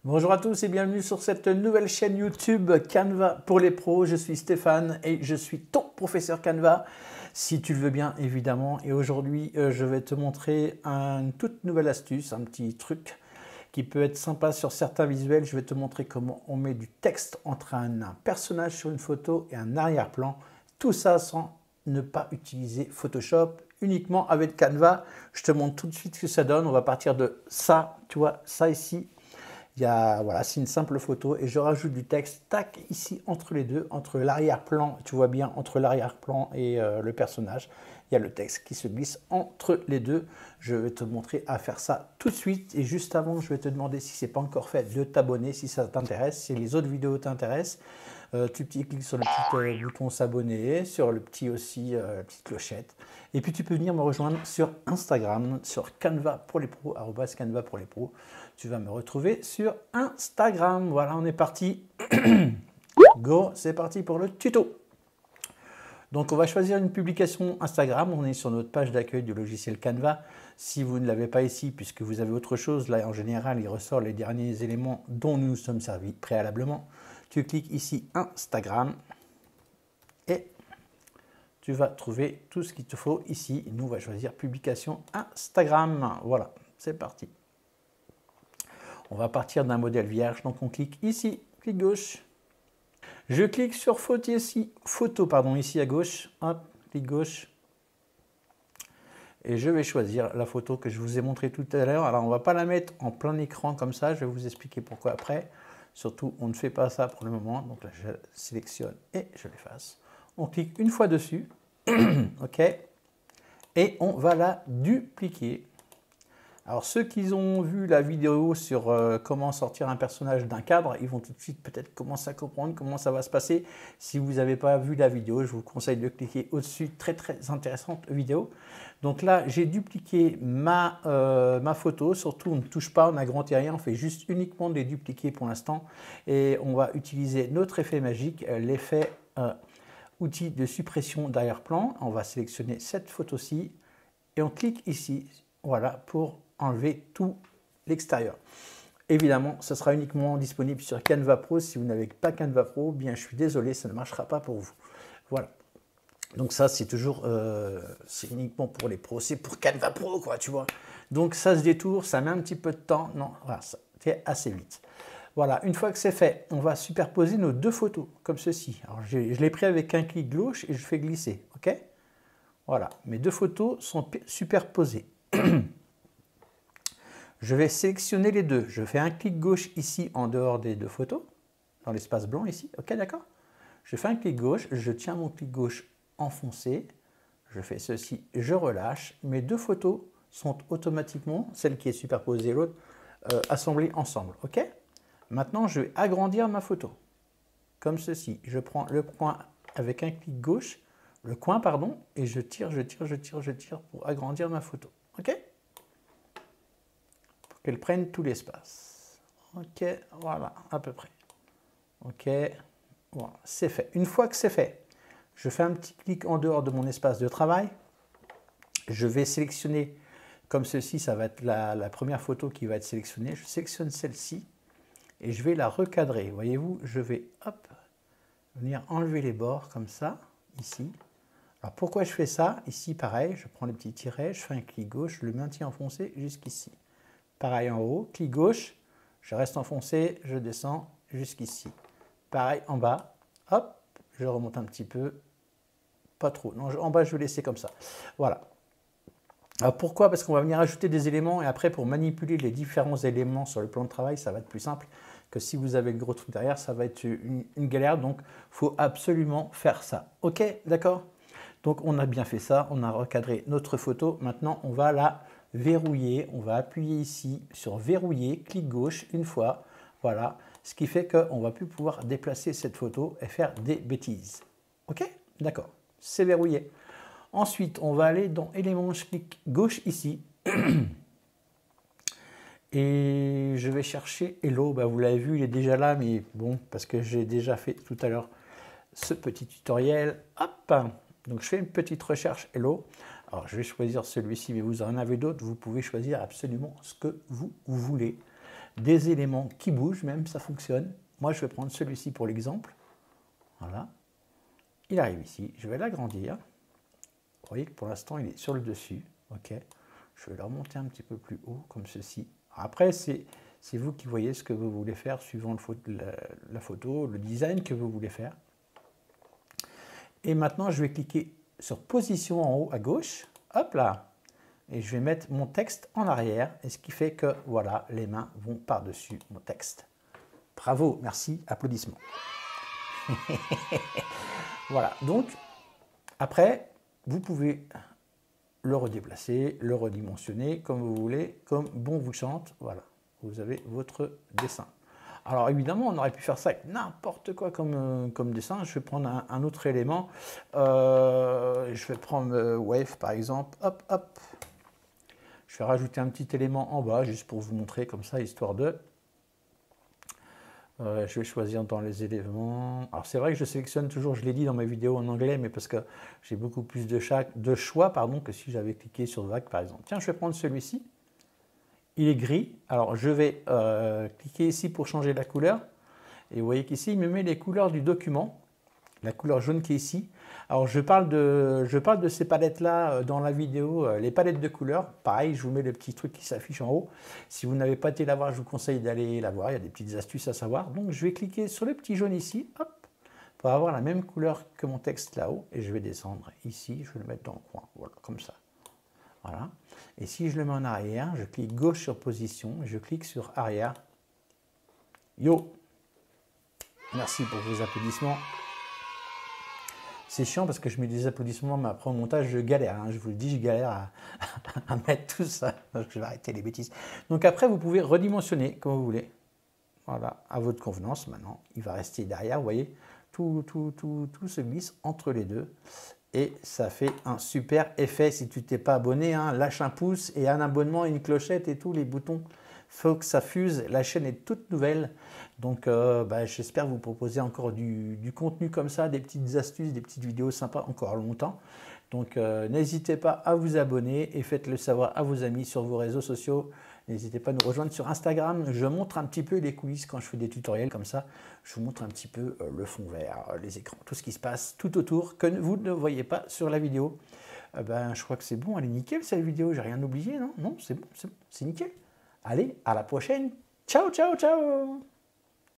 Bonjour à tous et bienvenue sur cette nouvelle chaîne YouTube Canva pour les pros. Je suis Stéphane et je suis ton professeur Canva, si tu le veux bien évidemment. Et aujourd'hui, je vais te montrer une toute nouvelle astuce, un petit truc qui peut être sympa sur certains visuels. Je vais te montrer comment on met du texte entre un personnage sur une photo et un arrière-plan. Tout ça sans ne pas utiliser Photoshop, uniquement avec Canva. Je te montre tout de suite ce que ça donne. On va partir de ça, tu vois, ça ici. Voilà, c'est une simple photo et je rajoute du texte, tac, ici entre les deux, entre l'arrière-plan, tu vois bien, entre l'arrière-plan et le personnage, il y a le texte qui se glisse entre les deux. Je vais te montrer à faire ça tout de suite et juste avant, je vais te demander si ce n'est pas encore fait de t'abonner, si ça t'intéresse, si les autres vidéos t'intéressent. Tu cliques sur le petit bouton s'abonner, sur le petit aussi, la petite clochette. Et puis tu peux venir me rejoindre sur Instagram, sur Canva pour les pros, @Canva pour les pros. Tu vas me retrouver sur Instagram. Voilà, on est parti. Go, c'est parti pour le tuto. Donc on va choisir une publication Instagram, on est sur notre page d'accueil du logiciel Canva. Si vous ne l'avez pas ici, puisque vous avez autre chose, là en général il ressort les derniers éléments dont nous nous sommes servis préalablement. Tu cliques ici Instagram et tu vas trouver tout ce qu'il te faut ici. Nous on va choisir publication Instagram. Voilà, c'est parti. On va partir d'un modèle vierge, donc on clique ici, clic gauche. Je clique sur photo ici à gauche, hop, clic gauche. Et je vais choisir la photo que je vous ai montrée tout à l'heure. Alors on ne va pas la mettre en plein écran comme ça, je vais vous expliquer pourquoi après. Surtout, on ne fait pas ça pour le moment. Donc là, je sélectionne et je l'efface. On clique une fois dessus, ok, et on va la dupliquer. Alors ceux qui ont vu la vidéo sur comment sortir un personnage d'un cadre, ils vont tout de suite peut-être commencer à comprendre comment ça va se passer. Si vous n'avez pas vu la vidéo, je vous conseille de cliquer au-dessus, très intéressante vidéo. Donc là, j'ai dupliqué ma photo, surtout on ne touche pas, on n'agrandit rien, on fait juste uniquement des dupliqués pour l'instant. Et on va utiliser notre effet magique, l'effet outil de suppression d'arrière-plan. On va sélectionner cette photo-ci et on clique ici, voilà, pour enlever tout l'extérieur. Évidemment, ce sera uniquement disponible sur Canva Pro. Si vous n'avez pas Canva Pro, bien je suis désolé, ça ne marchera pas pour vous. Voilà. Donc ça, c'est toujours, c'est uniquement pour les pros, c'est pour Canva Pro, quoi, tu vois. Donc ça se détourne, ça met un petit peu de temps. Non, voilà, ça fait assez vite. Voilà, une fois que c'est fait, on va superposer nos deux photos, comme ceci. Alors, je l'ai pris avec un clic gauche et je fais glisser, ok? Voilà, mes deux photos sont superposées. Je vais sélectionner les deux. Je fais un clic gauche ici en dehors des deux photos, dans l'espace blanc ici. Ok, d'accord? Je fais un clic gauche, je tiens mon clic gauche enfoncé, je fais ceci, je relâche. Mes deux photos sont automatiquement, celle qui est superposée et l'autre, assemblées ensemble. Ok? Maintenant, je vais agrandir ma photo, comme ceci. Je prends le coin avec un clic gauche, le coin, pardon, et je tire pour agrandir ma photo. Ok? Qu'elle prenne tout l'espace. Ok, voilà, à peu près. Ok, voilà, c'est fait. Une fois que c'est fait, je fais un petit clic en dehors de mon espace de travail. Je vais sélectionner, comme ceci, ça va être la première photo qui va être sélectionnée. Je sélectionne celle-ci et je vais la recadrer. Voyez-vous, je vais, hop, venir enlever les bords comme ça, ici. Alors pourquoi je fais ça? Ici, pareil, je prends les petits tirets, je fais un clic gauche, je le maintiens enfoncé jusqu'ici. Pareil en haut, clic gauche, je reste enfoncé, je descends jusqu'ici. Pareil en bas, hop, je remonte un petit peu, pas trop. Non, en bas, je vais laisser comme ça. Voilà. Alors pourquoi? Parce qu'on va venir ajouter des éléments et après, pour manipuler les différents éléments sur le plan de travail, ça va être plus simple que si vous avez le gros truc derrière, ça va être une galère. Donc, il faut absolument faire ça. Ok, d'accord? Donc, on a bien fait ça, on a recadré notre photo. Maintenant, on va la verrouiller. On va appuyer ici sur verrouiller, clic gauche une fois. Voilà, ce qui fait qu'on ne va plus pouvoir déplacer cette photo et faire des bêtises. Ok? D'accord, c'est verrouillé. Ensuite, on va aller dans éléments, je clique gauche ici. Et je vais chercher Hello. Bah, vous l'avez vu, il est déjà là, mais bon, parce que j'ai déjà fait tout à l'heure ce petit tutoriel. Hop! Donc, je fais une petite recherche Hello. Alors, je vais choisir celui-ci, mais vous en avez d'autres. Vous pouvez choisir absolument ce que vous voulez. des éléments qui bougent, même ça fonctionne. Moi, je vais prendre celui-ci pour l'exemple. Voilà. Il arrive ici. Je vais l'agrandir. Vous voyez que pour l'instant, il est sur le dessus. OK. Je vais le remonter un petit peu plus haut, comme ceci. Après, c'est vous qui voyez ce que vous voulez faire, suivant la photo, le design que vous voulez faire. Et maintenant, je vais cliquer sur position en haut à gauche. Hop là. Et je vais mettre mon texte en arrière. Et ce qui fait que, voilà, les mains vont par-dessus mon texte. Bravo, merci, applaudissements. Voilà, donc, après, vous pouvez le redéplacer, le redimensionner, comme vous voulez, comme bon vous chante. Voilà, vous avez votre dessin. Alors évidemment, on aurait pu faire ça avec n'importe quoi comme dessin. Je vais prendre un autre élément. Je vais prendre Wave par exemple. Hop, hop. Je vais rajouter un petit élément en bas, juste pour vous montrer comme ça, histoire de... je vais choisir dans les éléments. Alors c'est vrai que je sélectionne toujours, je l'ai dit dans mes vidéos en anglais, mais parce que j'ai beaucoup plus de choix que si j'avais cliqué sur vague par exemple. Tiens, je vais prendre celui-ci. Il est gris. Alors je vais cliquer ici pour changer la couleur. Et vous voyez qu'ici, il me met les couleurs du document. La couleur jaune qui est ici. Alors je parle de ces palettes-là dans la vidéo, les palettes de couleurs. Pareil, je vous mets le petit truc qui s'affiche en haut. Si vous n'avez pas été la voir, je vous conseille d'aller la voir. Il y a des petites astuces à savoir. Donc je vais cliquer sur le petit jaune ici, hop, pour avoir la même couleur que mon texte là-haut. Et je vais descendre ici, je vais le mettre dans le coin. Voilà, comme ça. Voilà. Et si je le mets en arrière, je clique gauche sur position, je clique sur arrière. Yo! Merci pour vos applaudissements. C'est chiant parce que je mets des applaudissements, mais après au montage, je galère. Hein, je vous le dis, je galère à mettre tout ça. Je vais arrêter les bêtises. Donc après, vous pouvez redimensionner comme vous voulez. Voilà, à votre convenance. Maintenant, il va rester derrière. Vous voyez, tout se glisse entre les deux. Et ça fait un super effet. Si tu t'es pas abonné, hein, lâche un pouce et un abonnement, une clochette et tous les boutons. Faut que ça fuse. La chaîne est toute nouvelle. Donc j'espère vous proposer encore du contenu comme ça, des petites astuces, des petites vidéos sympas encore longtemps. Donc n'hésitez pas à vous abonner et faites-le savoir à vos amis sur vos réseaux sociaux. N'hésitez pas à nous rejoindre sur Instagram. Je montre un petit peu les coulisses quand je fais des tutoriels comme ça. Je vous montre un petit peu le fond vert, les écrans, tout ce qui se passe tout autour que vous ne voyez pas sur la vidéo. Je crois que c'est bon, elle est nickel cette vidéo. J'ai rien oublié, non? Non, c'est bon, c'est nickel. Allez, à la prochaine. Ciao, ciao, ciao!